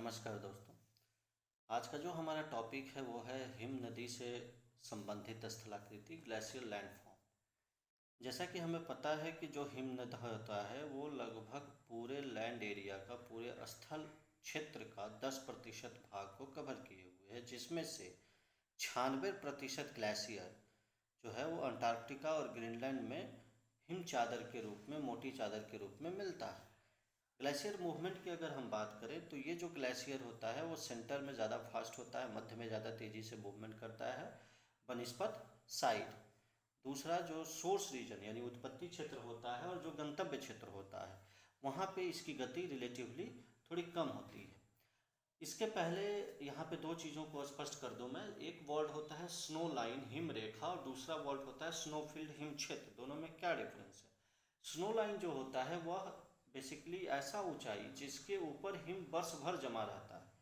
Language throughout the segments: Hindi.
नमस्कार दोस्तों। आज का जो हमारा टॉपिक है वो है हिम नदी से संबंधित स्थलाकृति ग्लेशियर लैंडफॉर्म। जैसा कि हमें पता है कि जो हिम नद होता है वो लगभग पूरे लैंड एरिया का, पूरे स्थल क्षेत्र का 10% भाग को कवर किए हुए है, जिसमें से 96% ग्लेशियर जो है वो अंटार्कटिका और ग्रीनलैंड में हिम चादर के रूप में, मोटी चादर के रूप में मिलता है। ग्लेशियर मूवमेंट की अगर हम बात करें तो ये जो ग्लेशियर होता है वो सेंटर में ज़्यादा फास्ट होता है, मध्य में ज़्यादा तेज़ी से मूवमेंट करता है बनिस्पत साइड। दूसरा जो सोर्स रीजन यानी उत्पत्ति क्षेत्र होता है और जो गंतव्य क्षेत्र होता है वहाँ पे इसकी गति रिलेटिवली थोड़ी कम होती है। इसके पहले यहाँ पे दो चीज़ों को स्पष्ट कर दूँ मैं। एक वर्ड होता है स्नो लाइन, हिम रेखा, और दूसरा वर्ड होता है स्नोफील्ड, हिम क्षेत्र। दोनों में क्या डिफरेंस है? स्नो लाइन जो होता है वह बेसिकली ऐसा ऊंचाई जिसके ऊपर हिम वर्ष भर जमा रहता है,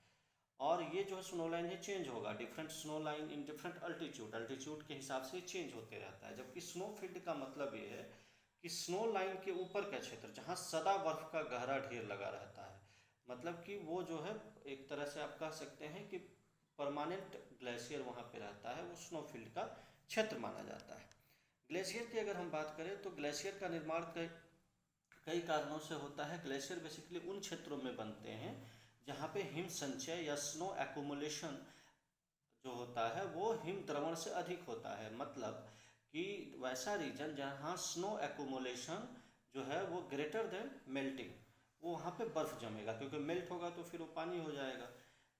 और ये जो स्नो लाइन है चेंज होगा। Different snow line in different altitude के हिसाब से चेंज होते रहता है। जबकि स्नो फील्ड का मतलब ये है कि स्नो लाइन के ऊपर का क्षेत्र जहाँ सदा बर्फ का गहरा ढेर लगा रहता है, मतलब कि वो जो है एक तरह से आप कह सकते हैं कि परमानेंट ग्लेशियर वहाँ पे रहता है, वो स्नो फील्ड का क्षेत्र माना जाता है। ग्लेशियर की अगर हम बात करें तो ग्लेशियर का निर्माण कई कारणों से होता है। ग्लेशियर बेसिकली उन क्षेत्रों में बनते हैं जहाँ पे हिम संचय या स्नो एक्यूमुलेशन जो होता है वो हिम द्रवण से अधिक होता है। मतलब कि वैसा रीजन जहाँ स्नो एक्यूमुलेशन जो है वो ग्रेटर देन मेल्टिंग, वो वहाँ पे बर्फ़ जमेगा, क्योंकि मेल्ट होगा तो फिर वो पानी हो जाएगा।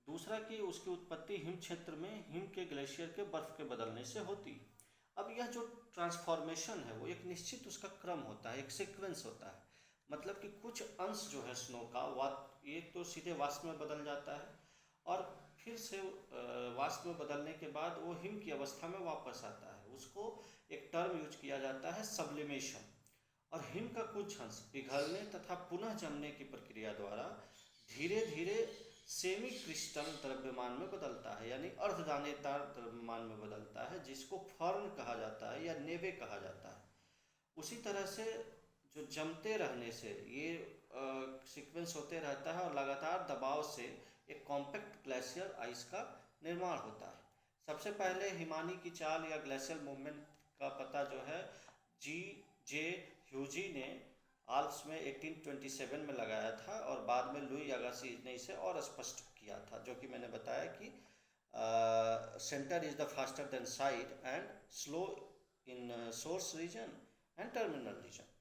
दूसरा कि उसकी उत्पत्ति हिम क्षेत्र में हिम के ग्लेशियर के बर्फ़ के बदलने से होती है। अब यह जो ट्रांसफॉर्मेशन है वो एक निश्चित उसका क्रम होता है, एक सीक्वेंस होता है। मतलब कि कुछ अंश जो है स्नो का एक तो सीधे वाष्प में बदल जाता है, और फिर से वाष्प में बदलने के बाद वो हिम की अवस्था में वापस आता है। उसको एक टर्म यूज किया जाता है सब्लिमेशन। और हिम का कुछ अंश पिघलने तथा पुनः जमने की प्रक्रिया द्वारा धीरे धीरे सेमी क्रिस्टल द्रव्यमान में बदलता है, यानी अर्धदानेदार द्रव्यमान में बदलता है, जिसको फर्न कहा जाता है या नेवे कहा जाता है। उसी तरह से जो जमते रहने से ये सीक्वेंस होते रहता है और लगातार दबाव से एक कॉम्पैक्ट ग्लेशियर आइस का निर्माण होता है। सबसे पहले हिमानी की चाल या ग्लेशियर मूवमेंट का पता जो है जी जे ह्यूजी ने आल्प्स में 1827 में लगाया था, और बाद में लुई अगासिज ने इसे और स्पष्ट किया था, जो कि मैंने बताया कि centre is the faster than side and slow in source region and terminal region.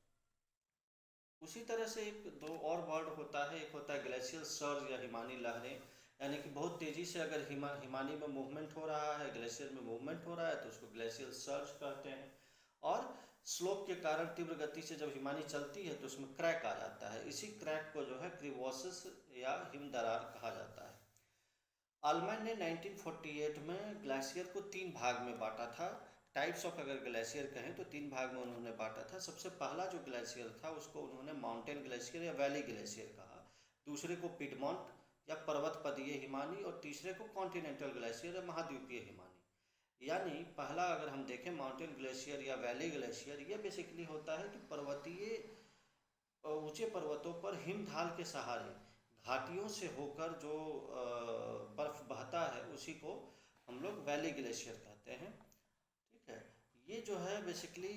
उसी तरह से एक दो और वर्ड होता है, एक होता है ग्लेशियल सर्ज या हिमानी लहरें, यानी कि बहुत तेज़ी से अगर हिमानी में मूवमेंट हो रहा है, ग्लेशियर में मूवमेंट हो रहा है तो उसको ग्लेशियल सर्ज कहते हैं। और स्लोप के कारण तीव्र गति से जब हिमानी चलती है तो उसमें क्रैक आ जाता है। इसी क्रैक को जो है क्रिवोसिस या हिम दरार कहा जाता है। आलमैन ने 1948 में ग्लेशियर को 3 भाग में बांटा था। टाइप्स ऑफ अगर ग्लेशियर कहें तो 3 भाग में उन्होंने बांटा था। सबसे पहला जो ग्लेशियर था उसको उन्होंने माउंटेन ग्लेशियर या वैली ग्लेशियर कहा, दूसरे को पिडमॉन्ट या पर्वत पदीय हिमानी, और तीसरे को कॉन्टिनेंटल ग्लेशियर या महाद्वीपीय हिमानी। यानी पहला अगर हम देखें माउंटेन ग्लेशियर या वैली ग्लेशियर, ये बेसिकली होता है कि पर्वतीय ऊंचे पर्वतों पर हिम ढाल के सहारे घाटियों से होकर जो बर्फ बहता है उसी को हम लोग वैली ग्लेशियर कहते हैं। ठीक है, ये जो है बेसिकली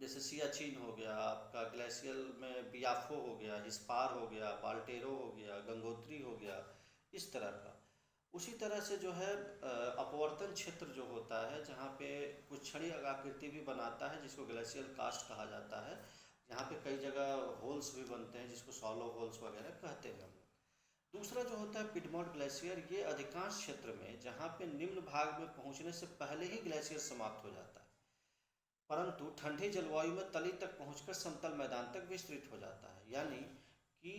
जैसे सियाचिन हो गया आपका, ग्लेशियल में बियाफो हो गया, हिस्पार हो गया, बाल्टेरो हो गया, गंगोत्री हो गया, इस तरह का। उसी तरह से जो है अपवर्तन क्षेत्र जो होता है जहाँ पे कुछ क्षणिक आकृति भी बनाता है जिसको ग्लेशियल कास्ट कहा जाता है, यहाँ पे कई जगह होल्स भी बनते हैं जिसको सॉलो होल्स वगैरह कहते हैं हम लोग। दूसरा जो होता है पिडमॉन्ट ग्लेशियर, ये अधिकांश क्षेत्र में जहाँ पे निम्न भाग में पहुँचने से पहले ही ग्लेशियर समाप्त हो जाता है, परंतु ठंडी जलवायु में तली तक पहुंचकर समतल मैदान तक विस्तृत हो जाता है। यानी कि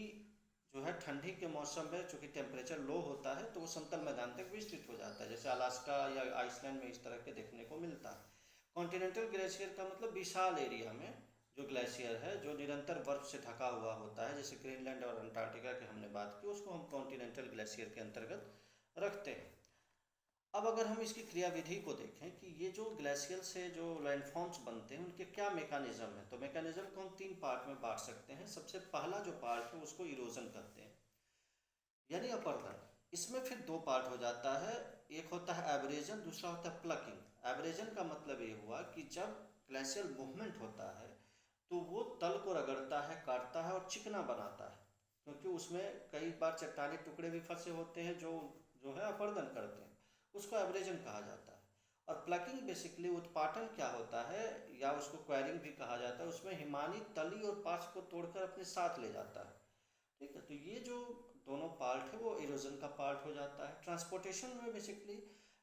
जो है ठंडी के मौसम में चूँकि टेम्परेचर लो होता है तो वो समतल मैदान तक विस्तृत हो जाता है, जैसे अलास्का या आइसलैंड में इस तरह के देखने को मिलता है। कॉन्टिनेंटल ग्लेशियर का मतलब विशाल एरिया में जो ग्लेशियर है जो निरंतर बर्फ से ढका हुआ होता है, जैसे ग्रीनलैंड और अंटार्कटिका की हमने बात की, उसको हम कॉन्टिनेंटल ग्लेशियर के अंतर्गत रखते हैं। अब अगर हम इसकी क्रियाविधि को देखें कि ये जो ग्लेशियर से जो लैंडफॉर्म्स बनते हैं उनके क्या मेकानिज़्म है, तो मेकानिज़्म को हम 3 पार्ट में बांट सकते हैं। सबसे पहला जो पार्ट है उसको इरोजन कहते हैं। यानी अपर्दन। इसमें फिर दो पार्ट हो जाता है, एक होता है एब्रेजन, दूसरा होता है प्लकिंग। एब्रेजन का मतलब ये हुआ कि जब ग्लेशियल मूवमेंट होता है तो वो तल को रगड़ता है, काटता है और चिकना बनाता है, क्योंकि उसमें कई बार चट्टानी टुकड़े भी फंसे होते हैं जो जो है अपर्दन करते हैं, उसको एब्रेजन कहा जाता है। और प्लकिंग बेसिकली उत्पाटन क्या होता है, या उसको क्वेरिंग भी कहा जाता है, उसमें हिमानी तली और पार्श्व को तोड़कर अपने साथ ले जाता है। ठीक है, तो ये जो दोनों पार्ट है वो इरोजन का पार्ट हो जाता है। ट्रांसपोर्टेशन में बेसिकली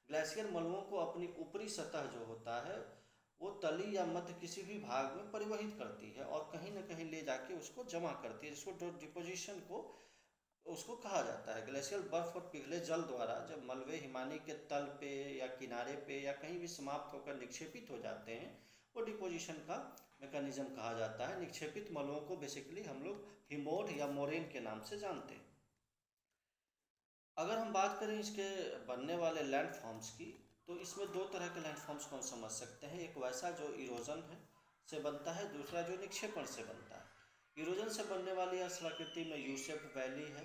ग्लेशियर मलुओं को अपनी ऊपरी सतह जो होता है वो तली या मध्य किसी भी भाग में परिवहित करती है और कहीं ना कहीं ले जाके उसको जमा करती है, जिसको डिपोजिशन को उसको कहा जाता है। ग्लेशियल बर्फ और पिघले जल द्वारा जब मलबे हिमानी के तल पे या किनारे पे या कहीं भी समाप्त होकर निक्षेपित हो जाते हैं, वो डिपोजिशन का मैकेनिज्म कहा जाता है। निक्षेपित मलबों को बेसिकली हम लोग हिमोड या मोरेन के नाम से जानते हैं। अगर हम बात करें इसके बनने वाले लैंडफॉर्म्स की, तो इसमें दो तरह के लैंडफॉर्म्स को हम समझ सकते हैं। एक वैसा जो इरोजन है से बनता है, दूसरा जो निक्षेपण से बनता है। इरोजन से बनने वाली स्थलाकृति में यू शेप्ड वैली है,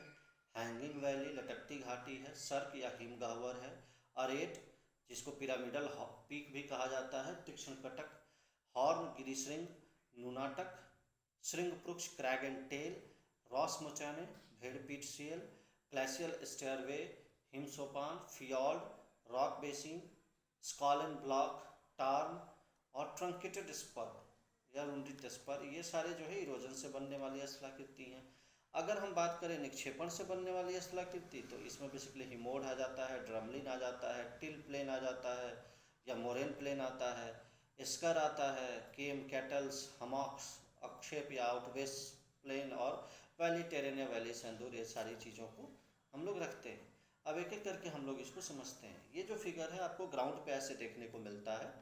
हैंगिंग वैली लटकती घाटी है, सर्क या हिमगह्वर है, अरेट जिसको पिरामिडल पीक भी कहा जाता है, तीक्ष्ण कटक, हॉर्न गिरिश्रिंग, नूनाटक, श्रृंगपृक्ष crag and tail, roche moutonnee, भेड़पीट सियल, ग्लेशियल स्टेयरवे, हिमसोपान, फियॉर्ड, रॉक बेसिन, स्कॉलन ब्लॉक, टार्न और ट्रंकेटेड स्पर या रुंडित स्पर, ये सारे जो है इरोजन से बनने वाली स्थलाकृति हैं। अगर हम बात करें निक्षेपण से बनने वाली स्थलाकृति, तो इसमें बेसिकली हिमोड आ जाता है, ड्रमलिन आ जाता है, टिल प्लेन आ जाता है या मोरेन प्लेन आता है, स्कर आता है, केम कैटल्स, हमॉक्स, अक्षेप या आउटवेस प्लेन और वैली टेरेन या वैली सेंदूर, ये सारी चीज़ों को हम लोग रखते हैं। अब एक एक करके हम लोग इसको समझते हैं। ये जो फिगर है आपको ग्राउंड पे ऐसे देखने को मिलता है।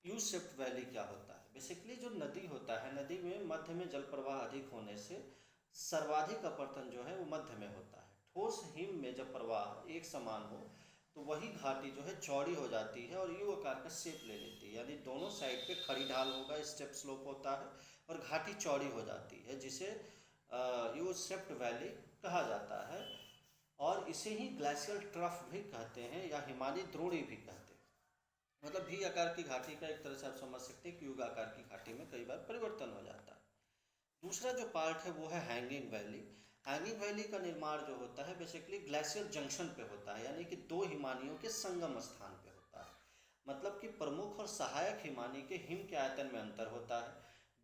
यू शेप्ड वैली क्या होता है? बेसिकली जो नदी होता है, नदी में मध्य में जल प्रवाह अधिक होने से सर्वाधिक अपरतन जो है वो मध्य में होता है। ठोस हिम में जब प्रवाह एक समान हो तो वही घाटी जो है चौड़ी हो जाती है और यू आकार का शेप ले लेती है, यानी दोनों साइड पे खड़ी ढाल होगा, स्टेप स्लोप होता है और घाटी चौड़ी हो जाती है, जिसे यू शेप्ड वैली कहा जाता है। और इसे ही ग्लेशियल ट्रफ भी कहते हैं या हिमानी द्रोणी भी कहते हैं। मतलब भी आकार की घाटी का एक तरह से आप समझ सकते हैं कि युग आकार की घाटी में कई बार परिवर्तन हो जाता है। दूसरा जो पार्ट है वो है हैंगिंग वैली। हैंगिंग वैली का निर्माण जो होता है बेसिकली ग्लेशियर जंक्शन पे होता है, यानी कि दो हिमानियों के संगम स्थान पे होता है। मतलब कि प्रमुख और सहायक हिमानी के हिम के आयतन में अंतर होता है,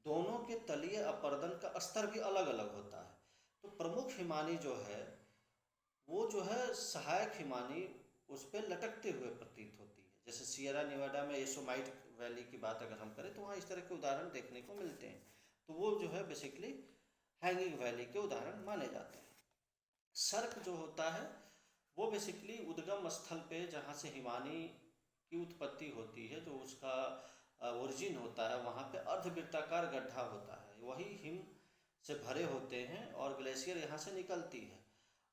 दोनों के तलीय अपर्दन का स्तर भी अलग अलग होता है। तो प्रमुख हिमानी जो है वो जो है सहायक हिमानी उस पर लटकते हुए प्रतीत होती है। जैसे सियरा निवाडा में एसोमाइट वैली की बात अगर हम करें तो वहाँ इस तरह के उदाहरण देखने को मिलते हैं। तो वो जो है बेसिकली हैंगिंग वैली के उदाहरण माने जाते हैं। सर्क जो होता है वो बेसिकली उद्गम स्थल पे जहाँ से हिमानी की उत्पत्ति होती है, जो उसका ओरिजिन होता है, वहाँ पे अर्धवृत्ताकार गड्ढा होता है, वही हिम से भरे होते हैं और ग्लेशियर यहाँ से निकलती है।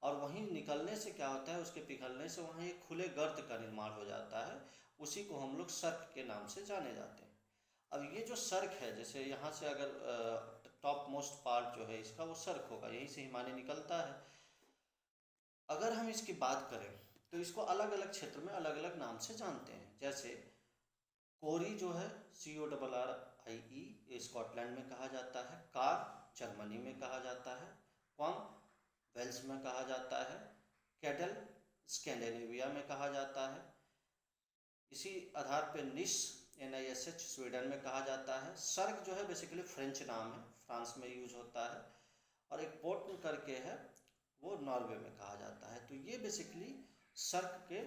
और वहीं निकलने से क्या होता है, उसके पिघलने से वहाँ एक खुले गर्त का निर्माण हो जाता है, उसी को हम लोग सर्क के नाम से जाने जाते हैं। अब ये जो सर्क है, जैसे यहाँ से अगर टॉप मोस्ट पार्ट जो है इसका वो सर्क होगा, यहीं से हिमानी निकलता है। अगर हम इसकी बात करें तो इसको अलग अलग क्षेत्र में अलग अलग नाम से जानते हैं। जैसे कोरी जो है CORRIE, ये स्कॉटलैंड में कहा जाता है, कार जर्मनी में कहा जाता है, क्वाम वेल्स में कहा जाता है, कैडल स्कैंडिनेविया में कहा जाता है। इसी आधार पे निश NISH स्वीडन में कहा जाता है। सर्क जो है बेसिकली फ्रेंच नाम है, फ्रांस में यूज होता है। और एक पोर्ट करके है वो नॉर्वे में कहा जाता है। तो ये बेसिकली सर्क के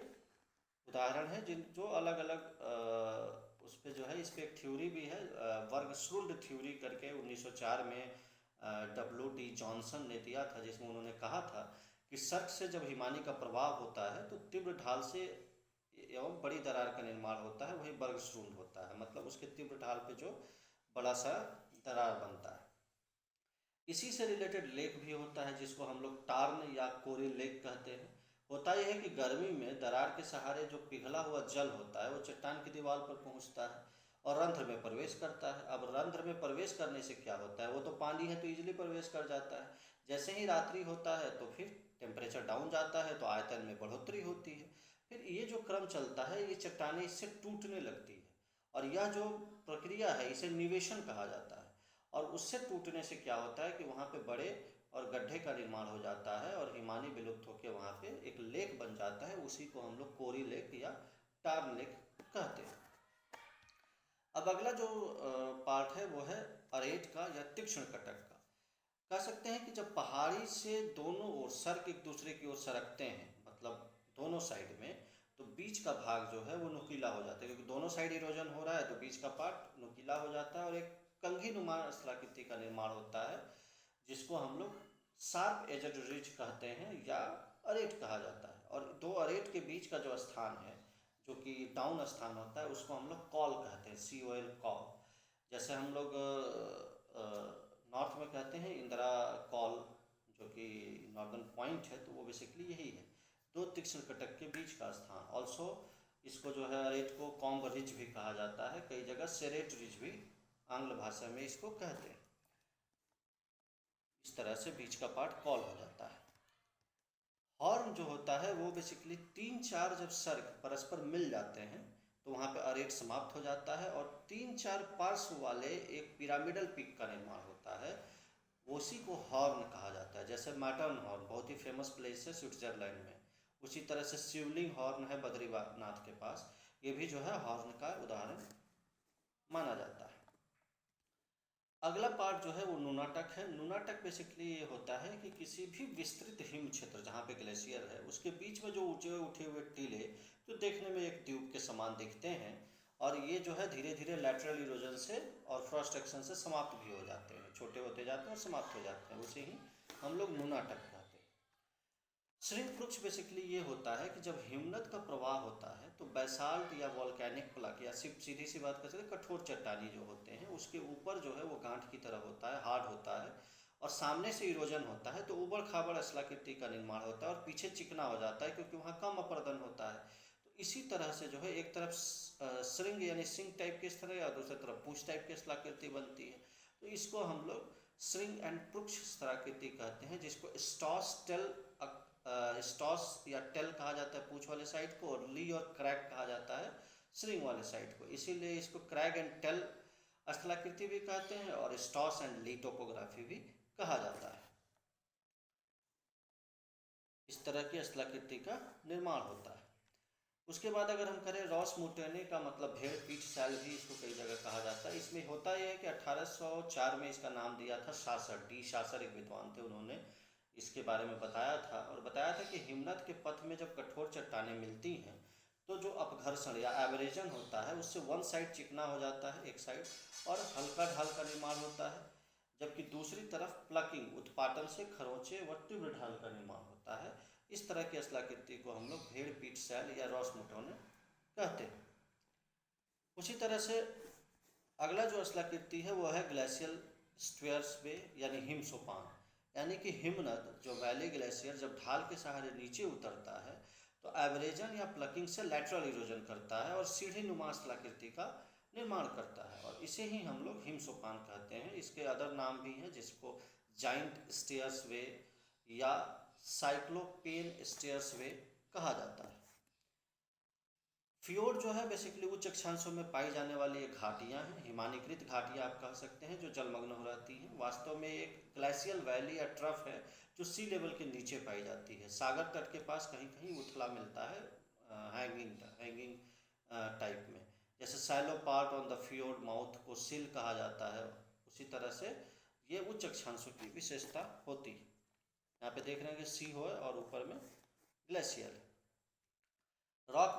उदाहरण है जिन जो अलग अलग उस पर जो है, इस पर एक थ्योरी भी है, वर्गश्रुल्ड थ्योरी करके 1904 में WD जॉनसन ने दिया था, जिसमें उन्होंने कहा था कि सर्क से जब हिमानी का प्रभाव होता है तो तीव्र ढाल से एवं बड़ी दरार का निर्माण होता है, वही वर्गश्रुल्ड होता है, मतलब उसके तीव्र ढाल पे जो बड़ा सा दरार बनता है। इसी से रिलेटेड लेक भी होता है जिसको हम लोग टार्न या कोरी लेक कहते हैं। होता यह है कि गर्मी में दरार के सहारे जो पिघला हुआ जल होता है वो चट्टान की दीवार पर पहुंचता है और रंध्र में प्रवेश करता है। अब रंध्र में प्रवेश करने से क्या होता है, वो तो पानी है तो इजीली प्रवेश कर जाता है। जैसे ही रात्रि होता है तो फिर टेम्परेचर डाउन जाता है तो आयतन में बढ़ोतरी होती है। फिर ये जो क्रम चलता है ये चट्टानें इससे टूटने लगती है, और यह जो प्रक्रिया है इसे निवेशन कहा जाता है। और उससे टूटने से क्या होता है कि वहाँ पे बड़े और गड्ढे का निर्माण हो जाता है और हिमानी विलुप्त होकर वहाँ पे एक लेक बन जाता है। उसी को हम लोग कोरी लेक या टार्न लेक कहते हैं। अब अगला जो पार्ट है वो है अरेट का या तीक्ष्ण कटक का। कह सकते हैं कि जब पहाड़ी से दोनों ओर सर्क एक दूसरे की ओर सरकते हैं, मतलब दोनों साइड में, तो बीच का भाग जो है वो नुकीला हो जाता है, क्योंकि दोनों साइड इरोजन हो रहा है तो बीच का पार्ट नुकीला हो जाता है और एक कंघी नुमा स्थलाकृति का निर्माण होता है, जिसको हम लोग शार्प एजड रिज कहते हैं या अरेट कहा जाता है। और दो अरेट के बीच का जो स्थान है, जो कि डाउन स्थान होता है, उसको हम लोग कॉल कहते हैं, COL कॉल। जैसे हम लोग नॉर्थ में कहते हैं इंदिरा कॉल, जो कि नॉर्दर्न पॉइंट है, तो वो बेसिकली यही है, दो तीक्ष्ण कटक के बीच का स्थान। ऑल्सो इसको जो है अरेट को कॉम्ब रिज भी कहा जाता है, कई जगह सेरेट रिज भी आंग्ल भाषा में इसको कहते हैं। इस तरह से बीच का पार्ट कॉल हो जाता है। हॉर्न जो होता है वो बेसिकली 3-4 जब सर्ग परस्पर मिल जाते हैं तो वहाँ पे अरेट समाप्त हो जाता है और 3-4 पार्श्व वाले एक पिरामिडल पिक का निर्माण होता है, उसी को हॉर्न कहा जाता है। जैसे मैटर्न हॉर्न बहुत ही फेमस प्लेस है स्विट्जरलैंड में, उसी तरह से शिवलिंग हॉर्न है बद्रीनाथ के पास, ये भी जो है हॉर्न का उदाहरण माना जाता है। अगला पार्ट जो है वो नुनाटक है। नुनाटक बेसिकली ये होता है कि किसी भी विस्तृत हिम क्षेत्र जहाँ पे ग्लेशियर है उसके बीच में जो ऊंचे उठे हुए टीले जो देखने में एक ट्यूब के समान दिखते हैं, और ये जो है धीरे धीरे लैटरल इरोजन से और फ्रॉस्ट एक्शन से समाप्त भी हो जाते हैं, छोटे होते जाते हैं और समाप्त हो जाते हैं, उसे ही हम लोग नुनाटक कहते हैं। श्रिंक वृक्ष बेसिकली ये होता है कि जब हिमनद का प्रवाह होता है तो बैसाल्ट या वॉल्केनिक प्लग या सिर्फ सीधी सी बात कर सकते कठोर चट्टानी जो होते हैं उसके ऊपर जो है वो गांठ की तरह होता है, हार्ड होता है, और सामने से इरोजन होता है तो उबड़ खाबड़ स्थलाकृति का निर्माण होता है और पीछे चिकना हो जाता है क्योंकि वहाँ कम अपर्दन होता है। तो इसी तरह से जो है एक तरफ श्रृंग यानी सिंग टाइप के स्थल या दूसरी तरफ पूछ टाइप की स्थलाकृति बनती है, तो इसको हम लोग श्रृंग एंड पृक्ष स्थलाकृति कहते हैं, जिसको स्टॉस टेल स्टॉस या टेल कहा जाता है पूछ वाले साइड को, और ली और क्रैग कहा जाता है श्रिंग वाले साइड को। इसीलिए इसको क्रैग एंड टेल स्थलाकृति भी कहते हैं और स्टॉस एंड ली टोपोग्राफी भी कहा जाता है। इस तरह की स्थलाकृति का निर्माण होता है। उसके बाद अगर हम करें रॉस मुटेने का मतलब भेड़ पीठ सैल भी इसको कई जगह कहा जाता है। इसमें होता यह है कि 1804 में इसका नाम दिया था शासर, डी शासर एक विद्वान थे, उन्होंने इसके बारे में बताया था और बताया था कि हिमनद के पथ में जब कठोर चट्टानें मिलती हैं तो जो अपघर्षण या एवरेजन होता है उससे वन साइड चिकना हो जाता है एक साइड और हल्का ढाल का निर्माण होता है, जबकि दूसरी तरफ प्लकिंग उत्पाटन से खरोंचे व तीव्र ढाल का निर्माण होता है। इस तरह की स्थलाकृति को हम लोग भेड़ पीठ सैल या रॉस मुटोने कहते हैं। उसी तरह से अगला जो स्थलाकृति है वो है ग्लेशियल स्ट्वेयर्स वे यानी हिम सोपान, यानी कि हिमनद जो वैली ग्लेशियर जब ढाल के सहारे नीचे उतरता है तो एवरेजन या प्लकिंग से लैटरल इरोजन करता है और सीढ़ी नुमा स्थलाकृति का निर्माण करता है, और इसे ही हम लोग हिम सोपान कहते हैं। इसके अदर नाम भी हैं जिसको जाइंट स्टेयर्स वे या साइक्लोपेन स्टेयर्स वे कहा जाता है। फ्योर्ड जो है बेसिकली उच्च अक्षांशों में पाई जाने वाली एक घाटियाँ हैं, हिमानीकृत घाटियाँ आप कह सकते हैं, जो जलमग्न हो रहती हैं। वास्तव में एक ग्लेशियल वैली या ट्रफ है जो सी लेवल के नीचे पाई जाती है। सागर तट के पास कहीं कहीं उथला मिलता है हैंगिंग टाइप में, जैसे shallow part on the fjord mouth को सिल कहा जाता है। उसी तरह से ये उच्च अक्षांशों की विशेषता होती है। यहाँ पे देख रहे हैं कि सी हो और ऊपर में ग्लेशियर है। रॉक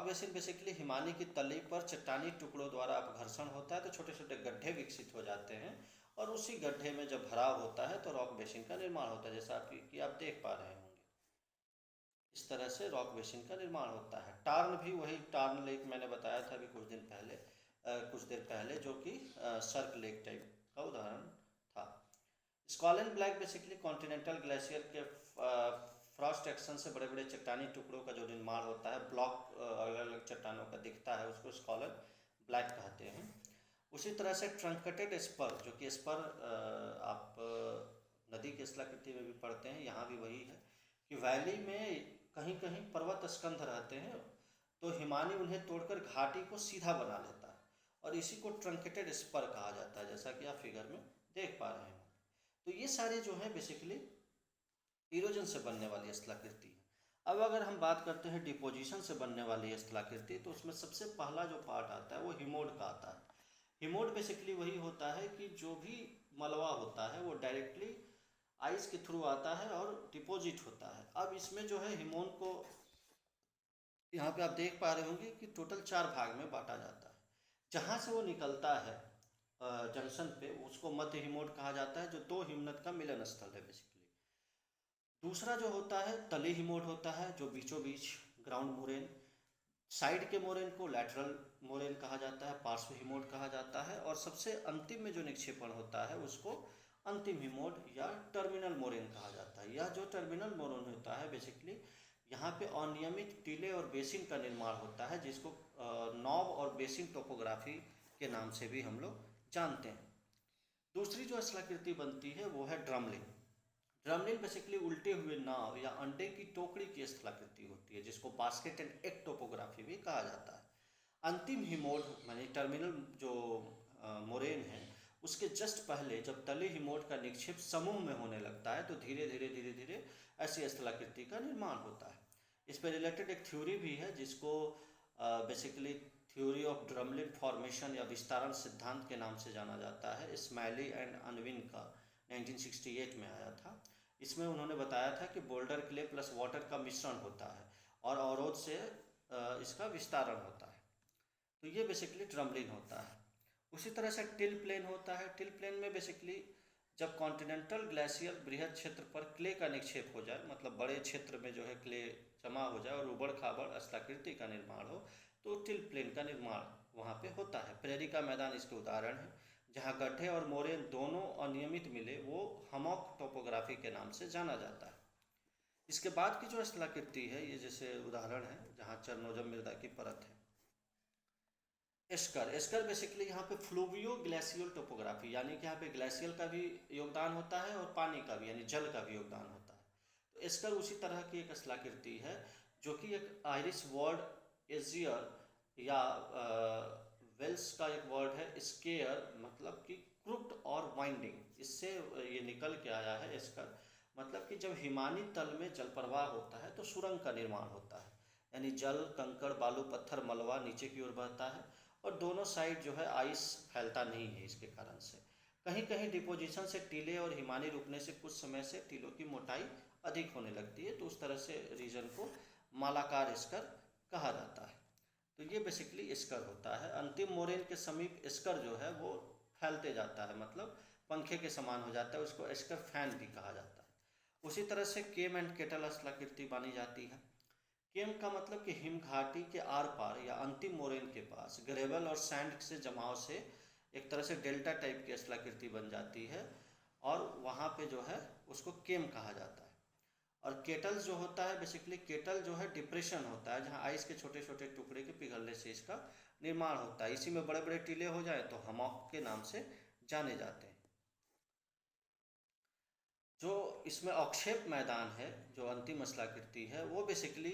बेसिन बेसिकली हिमानी की तली पर चट्टानी टुकड़ों द्वारा अपघर्षण होता है तो छोटे छोटे गड्ढे विकसित हो जाते हैं और उसी गड्ढे में जब भराव होता है तो रॉक बेसिन का निर्माण होता है, जैसा आप देख पा रहे होंगे। इस तरह से रॉक बेसिन का निर्माण होता है। टार्न भी वही टार्न लेक मैंने बताया था अभी कुछ देर पहले जो कि सर्क लेक टाइप का उदाहरण था। स्क्वालन ब्लैक बेसिकली कॉन्टिनेंटल ग्लेशियर के फ्रॉस्ट एक्शन से बड़े बड़े चट्टानी टुकड़ों का जो निर्माण होता है, ब्लॉक अलग अलग चट्टानों का दिखता है, उसको स्क्वालन ब्लैक कहते हैं। उसी तरह से ट्रंकेटेड स्पर, जो कि स्पर आप नदी की स्थलाकृति में भी पढ़ते हैं, यहाँ भी वही है कि वैली में कहीं कहीं पर्वत स्कंध रहते हैं, तो हिमानी उन्हें तोड़कर घाटी को सीधा बना लेता है और इसी को ट्रंकेटेड स्पर कहा जाता है, जैसा कि आप फिगर में देख पा रहे हैं। तो ये सारे जो है बेसिकली इरोजन से बनने वाली स्थलाकृति है। अब अगर हम बात करते हैं डिपोजिशन से बनने वाली स्थलाकृति, तो उसमें सबसे पहला जो पार्ट आता है वो हिमोड का आता है। हिमोड बेसिकली वही होता है कि जो भी मलबा होता है वो डायरेक्टली आइस के थ्रू आता है और डिपॉजिट होता है। अब इसमें जो है हिमोन को यहाँ पे आप देख पा रहे होंगे कि टोटल 4 भाग में बांटा जाता है। जहाँ से वो निकलता है जंक्शन पे, उसको मध्य हिमोड कहा जाता है, जो 2 हिमनद का मिलन स्थल है बेसिकली। दूसरा जो होता है तली हिमोड होता है, जो बीचों बीच ग्राउंड मोरेन, साइड के मोरेन को लैटरल मोरेन कहा जाता है, पार्श्व हिमोड कहा जाता है, और सबसे अंतिम में जो निक्षेपण होता है उसको अंतिम हिमोड या टर्मिनल मोरेन कहा जाता है। यह जो टर्मिनल मोरेन होता है बेसिकली यहाँ पे अनियमित टीले और बेसिन का निर्माण होता है, जिसको नॉब और बेसिन टोपोग्राफी के नाम से भी हम लोग जानते हैं। दूसरी जो स्थलाकृति बनती है वो है ड्रमलिन। ड्रमलिन बेसिकली उल्टे हुए नाव या अंडे की टोकरी की स्थलाकृति होती है, जिसको बास्केट एंड एग टोपोग्राफी भी कहा जाता है। अंतिम हिमोड माने टर्मिनल जो मोरेन है, उसके जस्ट पहले जब तली हिमोड का निक्षेप समूह में होने लगता है, तो धीरे धीरे धीरे धीरे ऐसी स्थलाकृति का निर्माण होता है। इस पर रिलेटेड एक थ्योरी भी है, जिसको basically theory of drumlin formation या विस्तारण सिद्धांत के नाम से जाना जाता है। स्मैली एंड अनविन का 1968 में आया था। इसमें उन्होंने बताया था कि बोल्डर क्ले प्लस वाटर का मिश्रण होता है और अवरोध से इसका विस्तारण होता है। तो ये बेसिकली ड्रमलिन होता है। उसी तरह से टिल प्लेन होता है। टिल प्लेन में बेसिकली जब कॉन्टिनेंटल ग्लेशियर बृहद क्षेत्र पर क्ले का निक्षेप हो जाए, मतलब बड़े क्षेत्र में जो है क्ले जमा हो जाए और उबड़ खाबड़ स्थलाकृति का निर्माण हो, तो टिल प्लेन का निर्माण वहाँ पे होता है। प्रेरी का मैदान इसके उदाहरण है। जहाँ गड्ढे और मोरेन दोनों अनियमित मिले, वो हमॉक टोपोग्राफी के नाम से जाना जाता है। इसके बाद की जो स्थलाकृति है, ये जैसे उदाहरण है जहाँ चरनोजम मृदा की परत है। एस्कर, एस्कर बेसिकली यहाँ पे फ्लूवियो ग्लेशियल टोपोग्राफी, यानी कि यहाँ पे ग्लेशियल का भी योगदान होता है और पानी का भी यानी जल का भी योगदान होता है। तो एस्कर उसी तरह की एक स्थलाकृति है, जो कि एक आयरिश वर्ड एजियर या वेल्स का एक वर्ड है स्केयर, मतलब कि क्रुक्ड और वाइंडिंग, इससे ये निकल के आया है एस्कर। मतलब कि जब हिमानी तल में जल प्रवाह होता है तो सुरंग का निर्माण होता है, यानी जल कंकड़ बालू पत्थर मलबा नीचे की ओर बहता है और दोनों साइड जो है आइस फैलता नहीं है। इसके कारण से कहीं कहीं डिपोजिशन से टीले और हिमानी रुकने से कुछ समय से टीलों की मोटाई अधिक होने लगती है, तो उस तरह से रीजन को मालाकार स्कर कहा जाता है। तो ये बेसिकली स्कर होता है। अंतिम मोरेन के समीप स्कर जो है वो फैलते जाता है, मतलब पंखे के समान हो जाता है, उसको स्कर फैन भी कहा जाता है। उसी तरह से केम एंड केटल स्थलाकृति मानी जाती है। केम का मतलब कि हिम घाटी के आर पार या अंतिम मोरेन के पास ग्रेवल और सैंड से जमाव से एक तरह से डेल्टा टाइप की स्थलाकृति बन जाती है, और वहाँ पे जो है उसको केम कहा जाता है। और केटल जो होता है बेसिकली, केटल जो है डिप्रेशन होता है, जहाँ आइस के छोटे छोटे टुकड़े के पिघलने से इसका निर्माण होता है। इसी में बड़े बड़े टीले हो जाए तो हमॉक के नाम से जाने जाते हैं। जो इसमें अवक्षेप मैदान है, जो अंतिम स्थलाकृति है, वो बेसिकली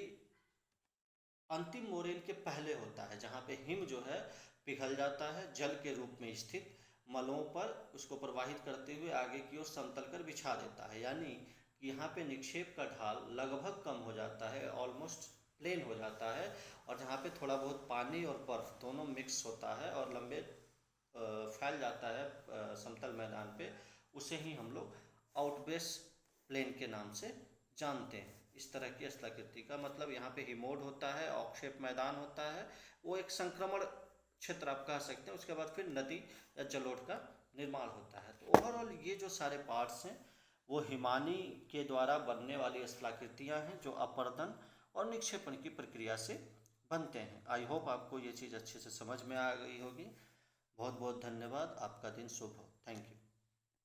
अंतिम मोरेन के पहले होता है, जहाँ पे हिम जो है पिघल जाता है, जल के रूप में स्थित मलों पर उसको प्रवाहित करते हुए आगे की ओर समतल कर बिछा देता है। यानी कि यहाँ पे निक्षेप का ढाल लगभग कम हो जाता है, ऑलमोस्ट प्लेन हो जाता है, और जहाँ पे थोड़ा बहुत पानी और बर्फ दोनों मिक्स होता है और लंबे फैल जाता है समतल मैदान पे, उसे ही हम लोग आउटबेस प्लेन के नाम से जानते हैं। इस तरह की स्थलाकृति का मतलब यहाँ पे हिमोड होता है, अवक्षेप मैदान होता है, वो एक संक्रमण क्षेत्र आप कह सकते हैं। उसके बाद फिर नदी या जलोढ़ का निर्माण होता है। तो ओवरऑल ये जो सारे पार्ट्स हैं वो हिमानी के द्वारा बनने वाली स्थलाकृतियाँ हैं, जो अपर्दन और निक्षेपण की प्रक्रिया से बनते हैं। आई होप आपको ये चीज़ अच्छे से समझ में आ गई होगी। बहुत बहुत धन्यवाद। आपका दिन शुभ हो। Thank you.